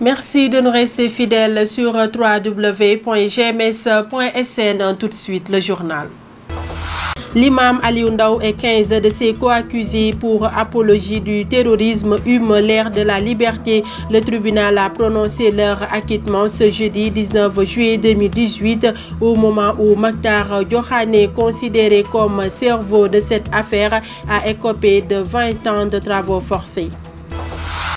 Merci de nous rester fidèles sur www.gms.sn. Tout de suite, le journal. L'imam Aliou Ndao et 15 de ses co-accusés pour apologie du terrorisme hument l'ère de la liberté. Le tribunal a prononcé leur acquittement ce jeudi 19 juillet 2018 au moment où Maktar Diokhane, considéré comme cerveau de cette affaire, a écopé de 20 ans de travaux forcés.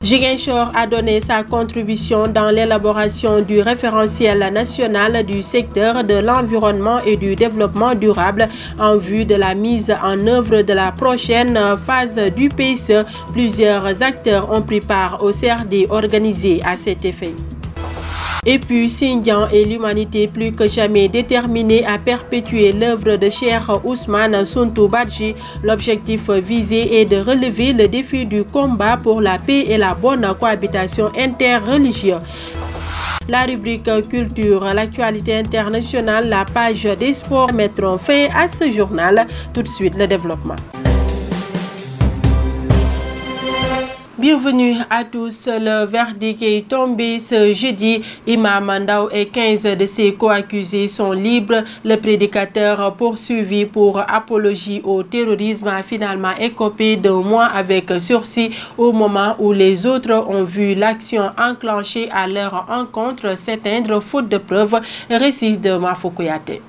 Ziguinchor a donné sa contribution dans l'élaboration du référentiel national du secteur de l'environnement et du développement durable en vue de la mise en œuvre de la prochaine phase du PSE. Plusieurs acteurs ont pris part au CRD organisé à cet effet. Et puis, Sindian et l'humanité plus que jamais déterminée à perpétuer l'œuvre de Cheikh Ousmane Sonko Badji. L'objectif visé est de relever le défi du combat pour la paix et la bonne cohabitation interreligieuse. La rubrique culture, l'actualité internationale, la page des sports mettront fin à ce journal. Tout de suite, le développement. Bienvenue à tous. Le verdict est tombé ce jeudi. Imam Ndao et 15 de ses co-accusés sont libres. Le prédicateur poursuivi pour apologie au terrorisme a finalement écopé d'un mois avec sursis au moment où les autres ont vu l'action enclenchée à leur encontre s'éteindre faute de preuves. Récit de Mafou Kouyaté.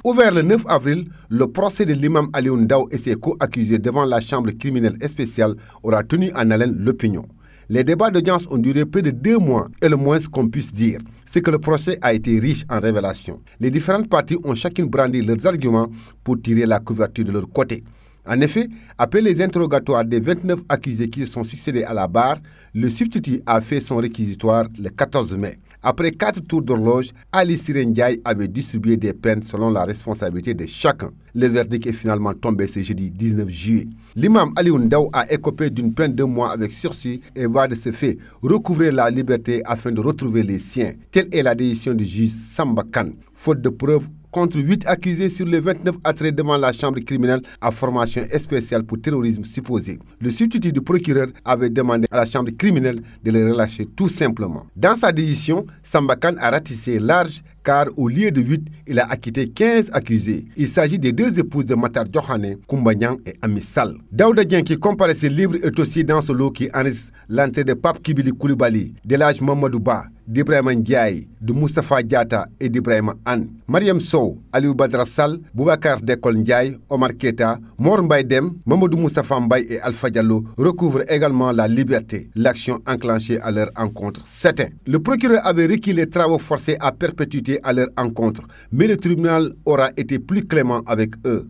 Ouvert le 9 avril, le procès de l'imam Aliou Ndao et ses co-accusés devant la chambre criminelle spéciale aura tenu en haleine l'opinion. Les débats d'audience ont duré près de 2 mois et le moins qu'on puisse dire, c'est que le procès a été riche en révélations. Les différentes parties ont chacune brandi leurs arguments pour tirer la couverture de leur côté. En effet, après les interrogatoires des 29 accusés qui se sont succédés à la barre, le substitut a fait son réquisitoire le 14 mai. Après 4 tours d'horloge, Ali Siré Ndiaye avait distribué des peines selon la responsabilité de chacun. Le verdict est finalement tombé ce jeudi 19 juillet. L'imam Aliou Ndao a écopé d'une peine de mois avec sursis et va de ce fait recouvrer la liberté afin de retrouver les siens. Telle est la décision du juge Samba Kane. Faute de preuves, contre 8 accusés sur les 29 attraits devant la chambre criminelle à formation spéciale pour terrorisme supposé. Le substitut du procureur avait demandé à la chambre criminelle de les relâcher tout simplement. Dans sa décision, Samba Kane a ratissé large car au lieu de 8, il a acquitté 15 accusés. Il s'agit des 2 épouses de Maktar Diokhane, Koumba Niang et Ami Sall. Daouda Dieng qui comparaissait libre est aussi dans ce lot qui enregistre l'entrée de Pape Kibili Koulibaly, d'Elhadji Mamadou Ba, d'Ibrahima Ndiaye, de Moustapha Diatta et d'Ibrahima Anne. Mariam Sow, Aliou Badra Sall, Boubacar Dekol Ndiaye, Omar Keta, Mor Mbaye Dem, Mamadou Moustapha Mbaye et Alpha Diallo recouvrent également la liberté. L'action enclenchée à leur encontre s'éteint. Le procureur avait requis les travaux forcés à perpétuité à leur encontre, mais le tribunal aura été plus clément avec eux.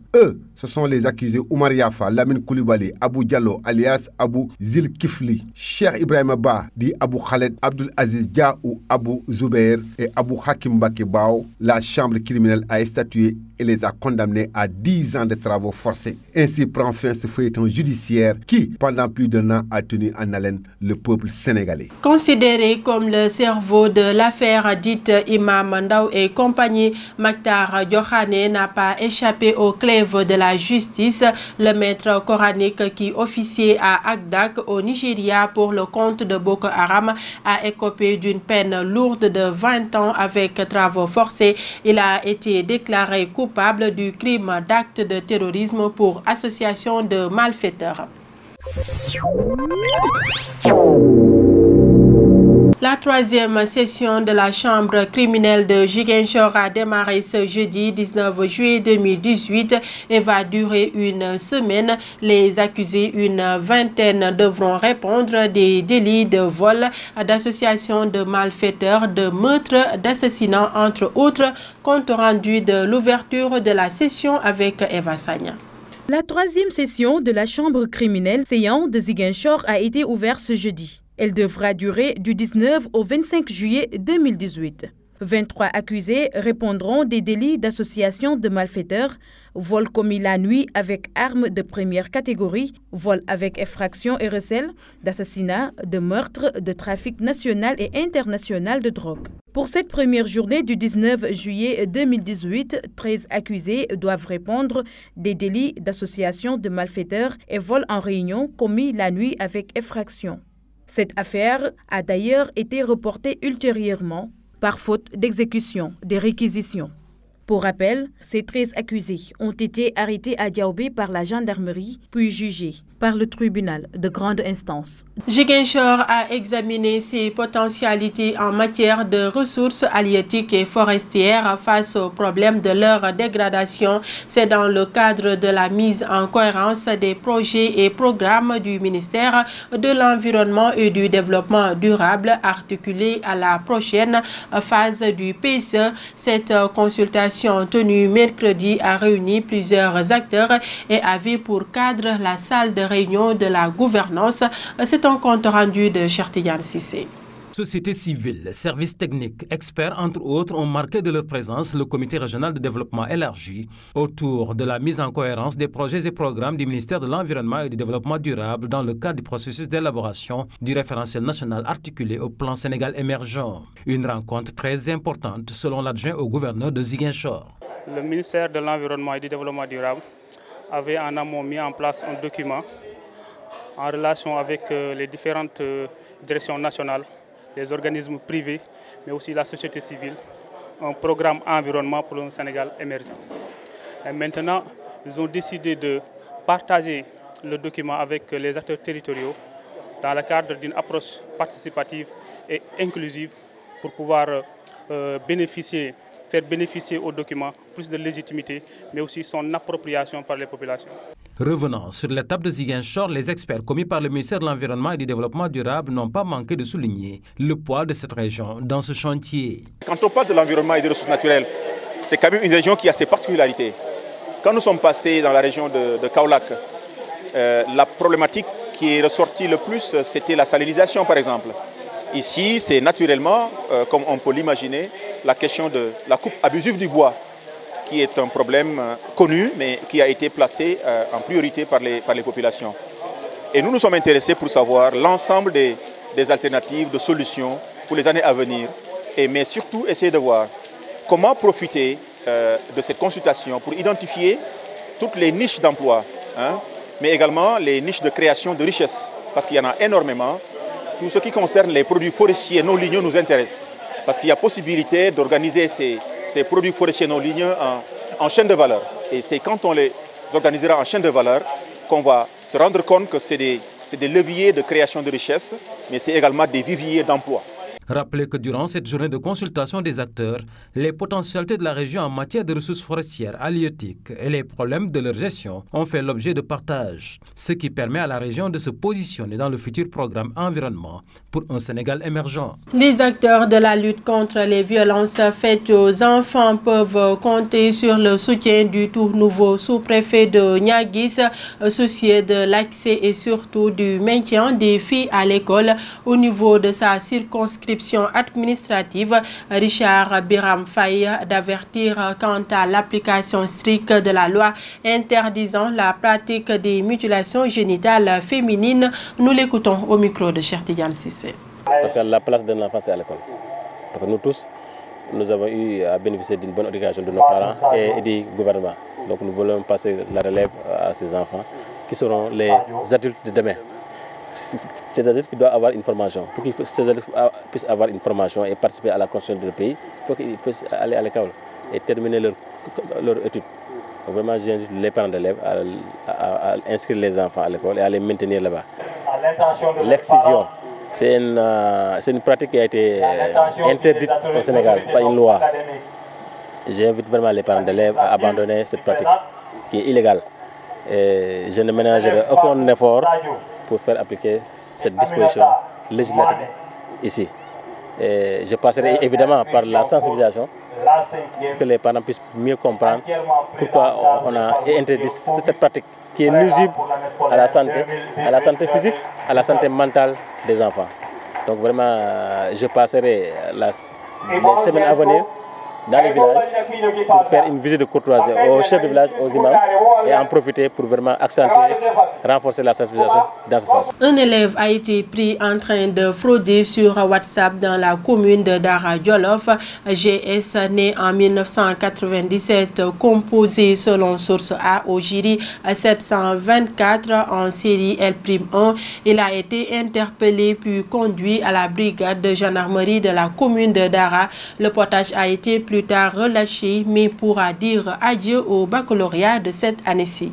Ce sont les accusés Oumar Yafa, Lamine Koulibaly, Abou Diallo alias Abou Zil Kifli, Cheikh Ibrahima Ba, dit Abou Khaled, Abdul Aziz Dia ou Abou Zoubeir et Abou Hakim Mbake Bao. La chambre criminelle a statué et les a condamnés à 10 ans de travaux forcés. Ainsi prend fin ce feuilleton judiciaire qui, pendant plus d'1 an, a tenu en haleine le peuple sénégalais. Considéré comme le cerveau de l'affaire dite Imam Ndao et compagnie, Maktar Diokhane n'a pas échappé au glaive de la justice. Le maître coranique qui officiait à Agdak au Nigeria pour le compte de Boko Haram a écopé d'une peine lourde de 20 ans avec travaux forcés. Il a été déclaré coupable du crime d'acte de terrorisme pour association de malfaiteurs. La 3e session de la chambre criminelle de Ziguinchor a démarré ce jeudi 19 juillet 2018 et va durer une semaine. Les accusés, une vingtaine, devront répondre des délits de vol, d'association de malfaiteurs, de meurtre, d'assassinat, entre autres, compte rendu de l'ouverture de la session avec Eva Sagna. La 3e session de la chambre criminelle séant de Ziguinchor a été ouverte ce jeudi. Elle devra durer du 19 au 25 juillet 2018. 23 accusés répondront des délits d'association de malfaiteurs, vol commis la nuit avec armes de première catégorie, vol avec effraction et recel, d'assassinat, de meurtre, de trafic national et international de drogue. Pour cette première journée du 19 juillet 2018, 13 accusés doivent répondre des délits d'association de malfaiteurs et vol en réunion commis la nuit avec effraction. Cette affaire a d'ailleurs été reportée ultérieurement par faute d'exécution des réquisitions. Pour rappel, ces 13 accusés ont été arrêtés à Diaoubé par la gendarmerie, puis jugés par le tribunal de grande instance. Ziguinchor a examiné ses potentialités en matière de ressources halieutiques et forestières face au problème de leur dégradation. C'est dans le cadre de la mise en cohérence des projets et programmes du ministère de l'Environnement et du Développement durable articulés à la prochaine phase du PSE. Cette consultation tenue mercredi a réuni plusieurs acteurs et avait pour cadre la salle de réunion de la gouvernance. C'est un compte rendu de Cheikh Tidiane Cissé. Société civile, services techniques, experts entre autres ont marqué de leur présence le comité régional de développement élargi autour de la mise en cohérence des projets et programmes du ministère de l'Environnement et du Développement durable dans le cadre du processus d'élaboration du référentiel national articulé au plan Sénégal émergent. Une rencontre très importante selon l'adjoint au gouverneur de Ziguinchor. Le ministère de l'Environnement et du Développement durable avait en amont mis en place un document en relation avec les différentes directions nationales, les organismes privés, mais aussi la société civile, un programme environnement pour un Sénégal émergent. Et maintenant, ils ont décidé de partager le document avec les acteurs territoriaux dans le cadre d'une approche participative et inclusive pour pouvoir faire bénéficier au document plus de légitimité, mais aussi son appropriation par les populations. Revenant sur l'étape de Ziguinchor, les experts commis par le ministère de l'Environnement et du Développement durable n'ont pas manqué de souligner le poids de cette région dans ce chantier. Quand on parle de l'environnement et des ressources naturelles, c'est quand même une région qui a ses particularités. Quand nous sommes passés dans la région de Kaolack, la problématique qui est ressortie le plus, c'était la salinisation par exemple. Ici, c'est naturellement, comme on peut l'imaginer, la question de la coupe abusive du bois, qui est un problème connu, mais qui a été placé en priorité par les populations. Et nous nous sommes intéressés pour savoir l'ensemble des alternatives, de solutions pour les années à venir, mais surtout essayer de voir comment profiter de cette consultation pour identifier toutes les niches d'emploi, mais également les niches de création de richesses, parce qu'il y en a énormément. Tout ce qui concerne les produits forestiers non ligneux nous intéresse, parce qu'il y a possibilité d'organiser ces produits forestiers non ligneux en chaîne de valeur. Et c'est quand on les organisera en chaîne de valeur qu'on va se rendre compte que c'est des leviers de création de richesses, mais c'est également des viviers d'emploi. Rappelez que durant cette journée de consultation des acteurs, les potentialités de la région en matière de ressources forestières halieutiques et les problèmes de leur gestion ont fait l'objet de partage, ce qui permet à la région de se positionner dans le futur programme environnement pour un Sénégal émergent. Les acteurs de la lutte contre les violences faites aux enfants peuvent compter sur le soutien du tout nouveau sous-préfet de Niaguis, soucieux de l'accès et surtout du maintien des filles à l'école au niveau de sa circonscription administrative. Richard Biram Faye d'avertir quant à l'application stricte de la loi interdisant la pratique des mutilations génitales féminines. Nous l'écoutons au micro de Cheikh Tidiane Cissé. Parce que la place d'un enfant, c'est à l'école. Parce que nous tous, nous avons eu à bénéficier d'une bonne éducation de nos parents et du gouvernement. Donc nous voulons passer la relève à ces enfants qui seront les adultes de demain. Ces adultes qui doivent avoir une formation. Pour que ces adultes puissent avoir une formation et participer à la construction du pays, il faut qu'ils puissent aller à l'école et terminer leur étude. Donc vraiment, j'invite les parents d'élèves à inscrire les enfants à l'école et à les maintenir là-bas. L'excision, c'est une pratique qui a été interdite au Sénégal par une loi. J'invite vraiment les parents d'élèves à abandonner cette pratique qui est illégale. Et je ne ménagerai aucun effort pour faire appliquer cette disposition législative ici. Et je passerai évidemment par la sensibilisation pour que les parents puissent mieux comprendre pourquoi on a interdit cette pratique qui est nuisible à la santé physique, à la santé mentale des enfants. Donc vraiment, je passerai les semaines à venir dans les villages pour faire une visite de courtoisie aux chefs de village, aux imams, et en profiter pour vraiment accentuer, renforcer la sensibilisation dans ce sens. Un élève a été pris en train de frauder sur WhatsApp dans la commune de Dara Djolof. GS, né en 1997, composé selon source A au jury 724 en série L'1. Il a été interpellé puis conduit à la brigade de gendarmerie de la commune de Dara. Le potage a été plus tard relâché, mais pourra dire adieu au baccalauréat de cette année-ci.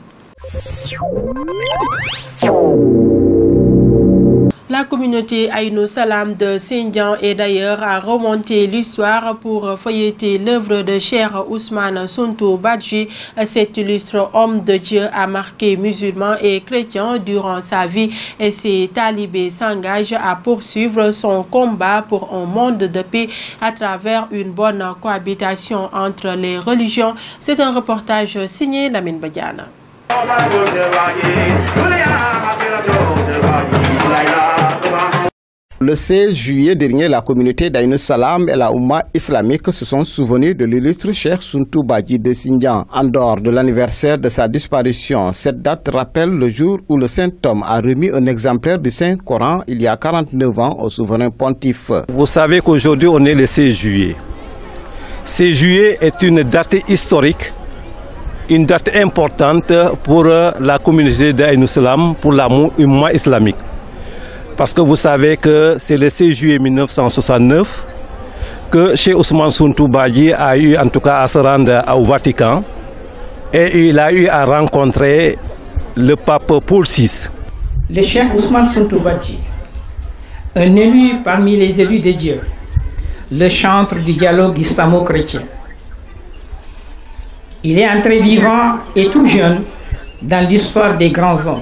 La communauté Aïnou Salam de Sindian est d'ailleurs à remonter l'histoire pour feuilleter l'œuvre de Cheikh Ousmane Suntou Badji. Cet illustre homme de Dieu a marqué musulmans et chrétiens durant sa vie et ses talibés s'engagent à poursuivre son combat pour un monde de paix à travers une bonne cohabitation entre les religions. C'est un reportage signé Lamine Badiana. Le 16 juillet dernier, la communauté d'Aïnou Salam et la Oumma islamique se sont souvenus de l'illustre Cheikh Suntou Badji de Sindian. En dehors de l'anniversaire de sa disparition, cette date rappelle le jour où le saint homme a remis un exemplaire du Saint-Coran il y a 49 ans au souverain pontife. Vous savez qu'aujourd'hui on est le 16 juillet. 16 juillet est une date historique, une date importante pour la communauté d'Aïnou Salam, pour la Oumma islamique. Parce que vous savez que c'est le 16 juillet 1969 que Cheikh Ousmane Suntou Badji a eu en tout cas à se rendre au Vatican et il a eu à rencontrer le pape Paul VI. Le Cheikh Ousmane Suntou Badji, un élu parmi les élus de Dieu, le chantre du dialogue islamo-chrétien. Il est entré vivant et tout jeune dans l'histoire des grands hommes.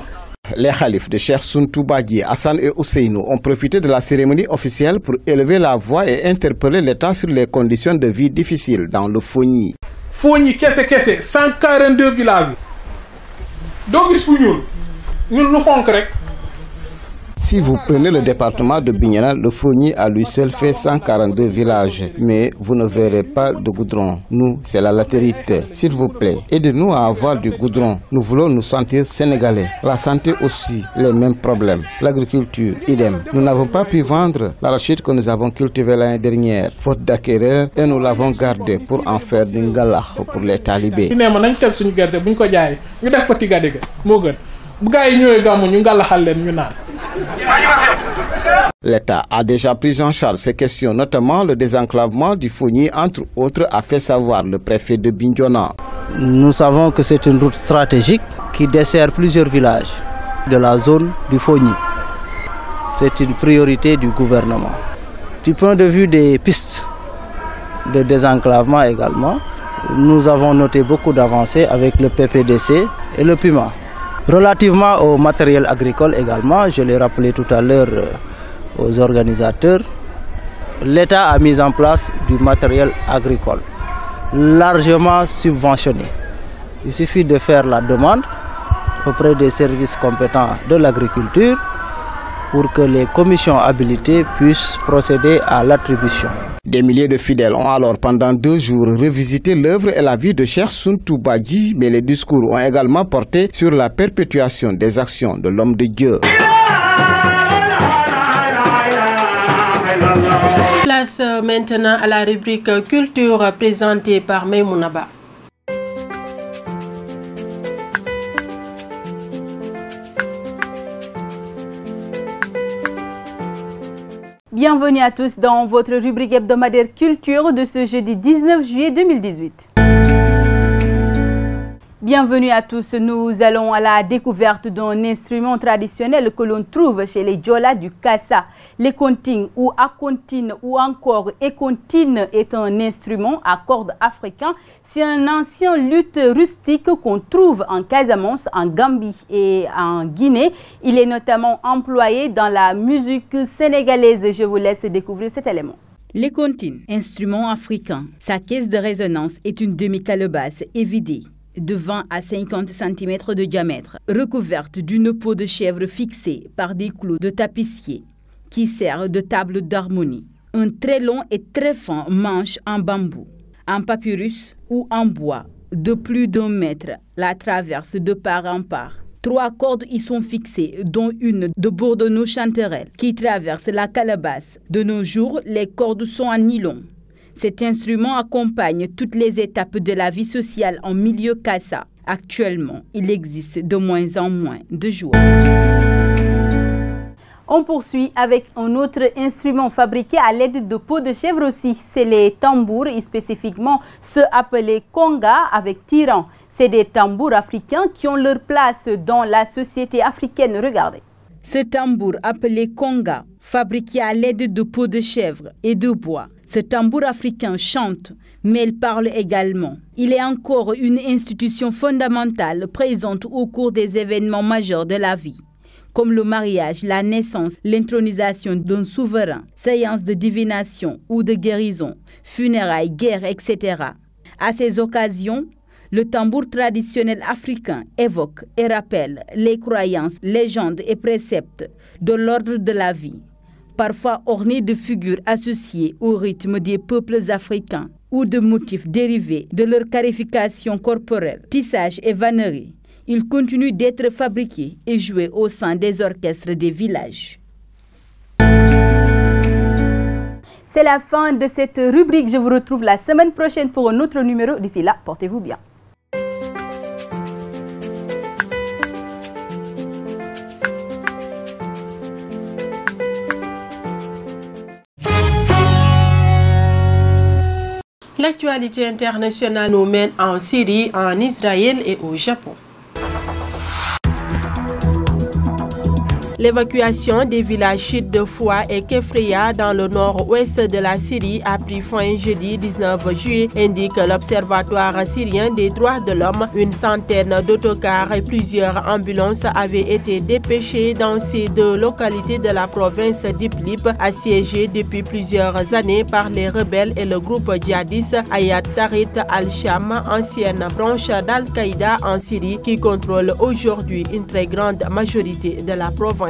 Les khalifs de Cheikh Suntou Badji, Hassan et Ousseynou ont profité de la cérémonie officielle pour élever la voix et interpeller l'État sur les conditions de vie difficiles dans le Fogni. Fogni, kese, 142 villages. Donc, nous concret. Si vous prenez le département de Bignona, le Fogni à lui seul fait 142 villages. Mais vous ne verrez pas de goudron. Nous, c'est la latérite. S'il vous plaît, aidez-nous à avoir du goudron. Nous voulons nous sentir sénégalais. La santé aussi, les mêmes problèmes. L'agriculture, idem. Nous n'avons pas pu vendre l'arachide que nous avons cultivé l'année dernière, faute d'acquérir, et nous l'avons gardé pour en faire du ngalakh pour les talibés. L'État a déjà pris en charge ces questions, notamment le désenclavement du Fogni, entre autres, a fait savoir le préfet de Bignona. Nous savons que c'est une route stratégique qui dessert plusieurs villages de la zone du Fogni. C'est une priorité du gouvernement. Du point de vue des pistes de désenclavement également, nous avons noté beaucoup d'avancées avec le PPDC et le PUMA. Relativement au matériel agricole également, je l'ai rappelé tout à l'heure aux organisateurs, l'État a mis en place du matériel agricole largement subventionné. Il suffit de faire la demande auprès des services compétents de l'agriculture pour que les commissions habilitées puissent procéder à l'attribution. Des milliers de fidèles ont alors pendant 2 jours revisité l'œuvre et la vie de Cheikh Suntou Badji, mais les discours ont également porté sur la perpétuation des actions de l'homme de Dieu. Place maintenant à la rubrique culture présentée par Maïmounaba. Bienvenue à tous dans votre rubrique hebdomadaire culture de ce jeudi 19 juillet 2018. Bienvenue à tous, nous allons à la découverte d'un instrument traditionnel que l'on trouve chez les Djola du Kassa. L'écontine ou acontine ou encore écontine est un instrument à cordes africain. C'est un ancien luth rustique qu'on trouve en Casamance, en Gambie et en Guinée. Il est notamment employé dans la musique sénégalaise. Je vous laisse découvrir cet élément. L'écontine, instrument africain. Sa caisse de résonance est une demi-calebasse évidée de 20 à 50 cm de diamètre, recouverte d'une peau de chèvre fixée par des clous de tapissier qui sert de table d'harmonie. Un très long et très fin manche en bambou, en papyrus ou en bois de plus d'1 mètre la traverse de part en part. 3 cordes y sont fixées, dont une de Bourdonneau-Chanterelle qui traverse la calebasse. De nos jours, les cordes sont en nylon. Cet instrument accompagne toutes les étapes de la vie sociale en milieu Kassa. Actuellement, il existe de moins en moins de joueurs. On poursuit avec un autre instrument fabriqué à l'aide de peau de chèvre aussi. C'est les tambours, et spécifiquement ceux appelés conga avec tirant. C'est des tambours africains qui ont leur place dans la société africaine. Regardez. Ce tambour appelé conga, fabriqué à l'aide de peau de chèvre et de bois. Ce tambour africain chante, mais il parle également. Il est encore une institution fondamentale présente au cours des événements majeurs de la vie, comme le mariage, la naissance, l'intronisation d'un souverain, séances de divination ou de guérison, funérailles, guerres, etc. À ces occasions, le tambour traditionnel africain évoque et rappelle les croyances, légendes et préceptes de l'ordre de la vie, parfois orné de figures associées au rythme des peuples africains ou de motifs dérivés de leur qualification corporelle, tissage et vannerie. Il continue d'être fabriqué et joué au sein des orchestres des villages. C'est la fin de cette rubrique. Je vous retrouve la semaine prochaine pour un autre numéro. D'ici là, portez-vous bien. L'actualité internationale nous mène en Syrie, en Israël et au Japon. L'évacuation des villages chiites de Foua et Kefreya dans le nord-ouest de la Syrie a pris fin jeudi 19 juillet, indique l'Observatoire syrien des droits de l'homme. Une centaine d'autocars et plusieurs ambulances avaient été dépêchées dans ces 2 localités de la province d'Idlib, assiégées depuis plusieurs années par les rebelles et le groupe djihadiste Hayat Tahrir al-Sham, ancienne branche d'Al-Qaïda en Syrie, qui contrôle aujourd'hui une très grande majorité de la province.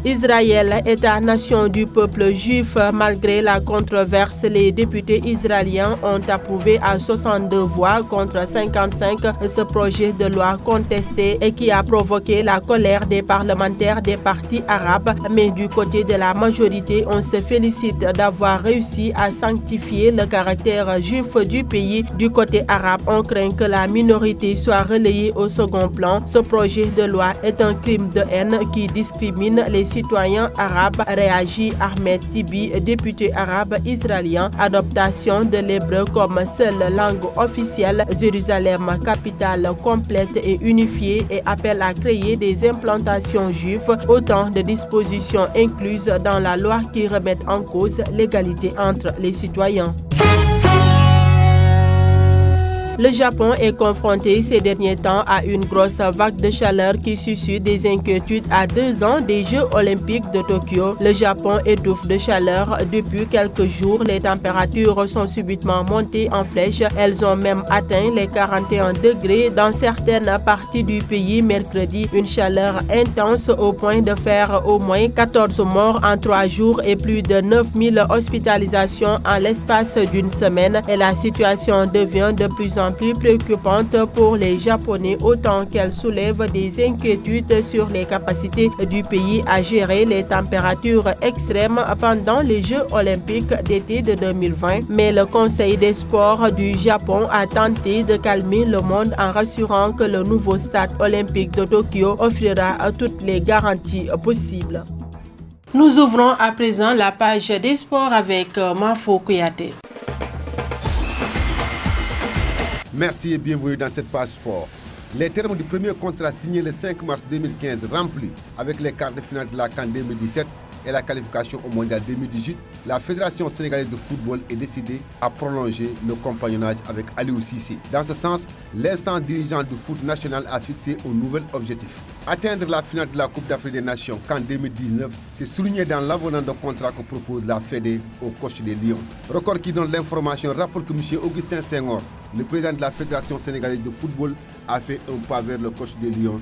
Israël, État-nation du peuple juif. Malgré la controverse, les députés israéliens ont approuvé à 62 voix contre 55 ce projet de loi contesté et qui a provoqué la colère des parlementaires des partis arabes. Mais du côté de la majorité, on se félicite d'avoir réussi à sanctifier le caractère juif du pays. Du côté arabe, on craint que la minorité soit relayée au second plan. Ce projet de loi est un crime de haine qui discrimine les citoyens arabes, réagit Ahmed Tibi, député arabe israélien. Adoption de l'hébreu comme seule langue officielle, Jérusalem, capitale complète et unifiée, et appelle à créer des implantations juives. Autant de dispositions incluses dans la loi qui remettent en cause l'égalité entre les citoyens. Le Japon est confronté ces derniers temps à une grosse vague de chaleur qui suscite des inquiétudes à 2 ans des Jeux olympiques de Tokyo. Le Japon étouffe de chaleur depuis quelques jours. Les températures sont subitement montées en flèche. Elles ont même atteint les 41 degrés dans certaines parties du pays mercredi. Une chaleur intense au point de faire au moins 14 morts en 3 jours et plus de 9000 hospitalisations en l'espace d'une semaine. Et la situation devient de plus en plus préoccupante pour les Japonais, autant qu'elle soulève des inquiétudes sur les capacités du pays à gérer les températures extrêmes pendant les Jeux olympiques d'été de 2020. Mais le Conseil des sports du Japon a tenté de calmer le monde en rassurant que le nouveau stade olympique de Tokyo offrira toutes les garanties possibles. Nous ouvrons à présent la page des sports avec Mafo Kouyaté. Merci et bienvenue dans cette page sport. Les termes du premier contrat signé le 5 mars 2015 remplis avec les quarts de finale de la CAN 2017 et la qualification au Mondial 2018, la Fédération sénégalaise de football est décidée à prolonger le compagnonnage avec Aliou Cissé. Dans ce sens, l'instance dirigeante du foot national a fixé un nouvel objectif. Atteindre la finale de la Coupe d'Afrique des Nations CAN 2019, c'est souligné dans l'avenant de contrat que propose la Fédé au coach des Lions. Record qui donne l'information rapporte que M. Augustin Senghor, le président de la Fédération sénégalaise de football, a fait un pas vers le coach des Lions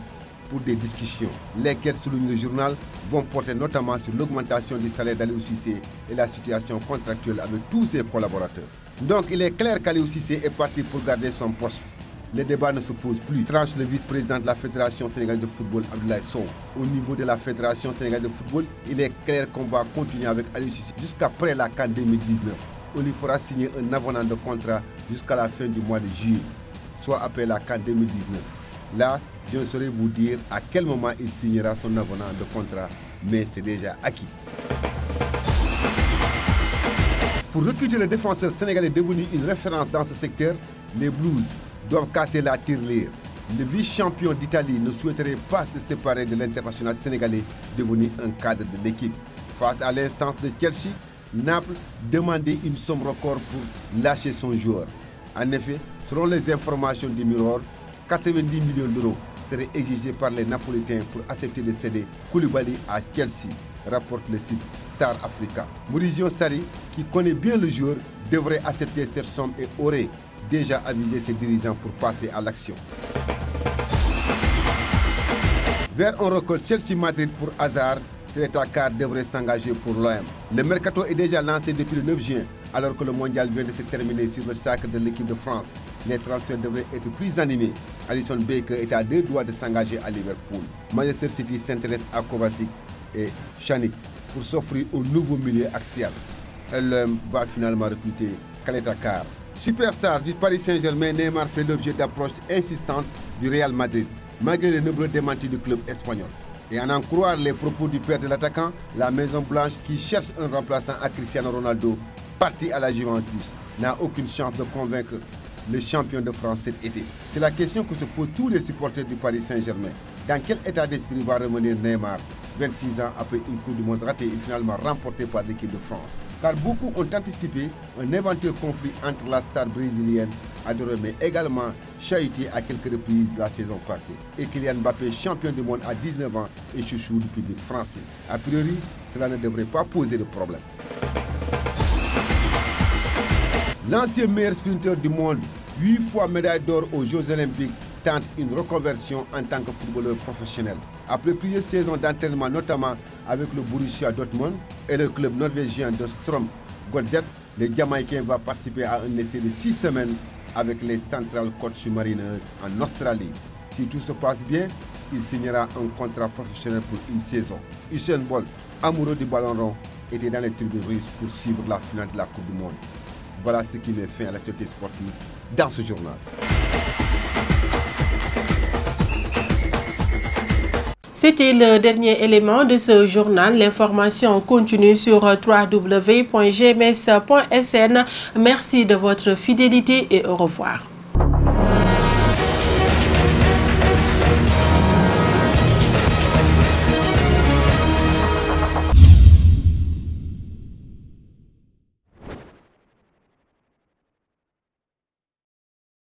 pour des discussions, lesquelles, souligne le journal, vont porter notamment sur l'augmentation du salaire d'Aliou Cissé et la situation contractuelle avec tous ses collaborateurs. Donc il est clair qu'Aliou Cissé est parti pour garder son poste. Le débat ne se pose plus. Tranche le vice-président de la Fédération sénégalaise de football, Abdoulaye Sow. Au niveau de la Fédération sénégalaise de football, il est clair qu'on va continuer avec Aliou Cissé jusqu'après la CAN 2019. On lui fera signer un avenant de contrat jusqu'à la fin du mois de juillet, soit après la CAN 2019. Là, je ne saurais vous dire à quel moment il signera son avenant de contrat, mais c'est déjà acquis. Pour recruter le défenseur sénégalais devenu une référence dans ce secteur, les Blues doivent casser la tirelire. Le vice-champion d'Italie ne souhaiterait pas se séparer de l'international sénégalais devenu un cadre de l'équipe. Face à l'instance de Chelsea, Naples demandait une somme record pour lâcher son joueur. En effet, selon les informations du Mirror, 90 millions d'euros seraient exigés par les Napolitains pour accepter de céder Koulibaly à Chelsea, rapporte le site Star Africa. Maurizio Sarri, qui connaît bien le joueur, devrait accepter cette somme et aurait déjà avisé ses dirigeants pour passer à l'action. Vers un record Chelsea-Madrid pour Hazard, Dakar devrait s'engager pour l'OM. Le mercato est déjà lancé depuis le 9 juin, alors que le mondial vient de se terminer sur le sacre de l'équipe de France. Les transferts devraient être plus animés. Alisson Becker est à 2 doigts de s'engager à Liverpool. Manchester City s'intéresse à Kovacic et Pjanic pour s'offrir au nouveau milieu axial. L'OM va finalement recruter Dakar. Superstar du Paris Saint-Germain, Neymar fait l'objet d'approches insistantes du Real Madrid, malgré les nombreux démentis du club espagnol. Et en croire les propos du père de l'attaquant, la Maison Blanche, qui cherche un remplaçant à Cristiano Ronaldo, parti à la Juventus, n'a aucune chance de convaincre le champion de France cet été. C'est la question que se posent tous les supporters du Paris Saint-Germain. Dans quel état d'esprit va revenir Neymar, 26 ans après une Coupe du Monde ratée et finalement remportée par l'équipe de France? Car beaucoup ont anticipé un éventuel conflit entre la star brésilienne, adorée mais également chahutée à quelques reprises la saison passée, et Kylian Mbappé, champion du monde à 19 ans et chouchou du public français. A priori, cela ne devrait pas poser de problème. L'ancien meilleur sprinter du monde, 8 fois médaille d'or aux Jeux Olympiques, tente une reconversion en tant que footballeur professionnel. Après plusieurs saisons d'entraînement, notamment avec le Borussia Dortmund et le club norvégien de Strom Godset, le Jamaïcain va participer à un essai de 6 semaines avec les Central Coast Mariners en Australie. Si tout se passe bien, il signera un contrat professionnel pour une saison. Usain Bolt, amoureux du ballon rond, était dans les tribunes russes pour suivre la finale de la Coupe du Monde. Voilà ce qui met fin à l'actualité sportive dans ce journal. C'était le dernier élément de ce journal. L'information continue sur www.gms.sn. Merci de votre fidélité et au revoir.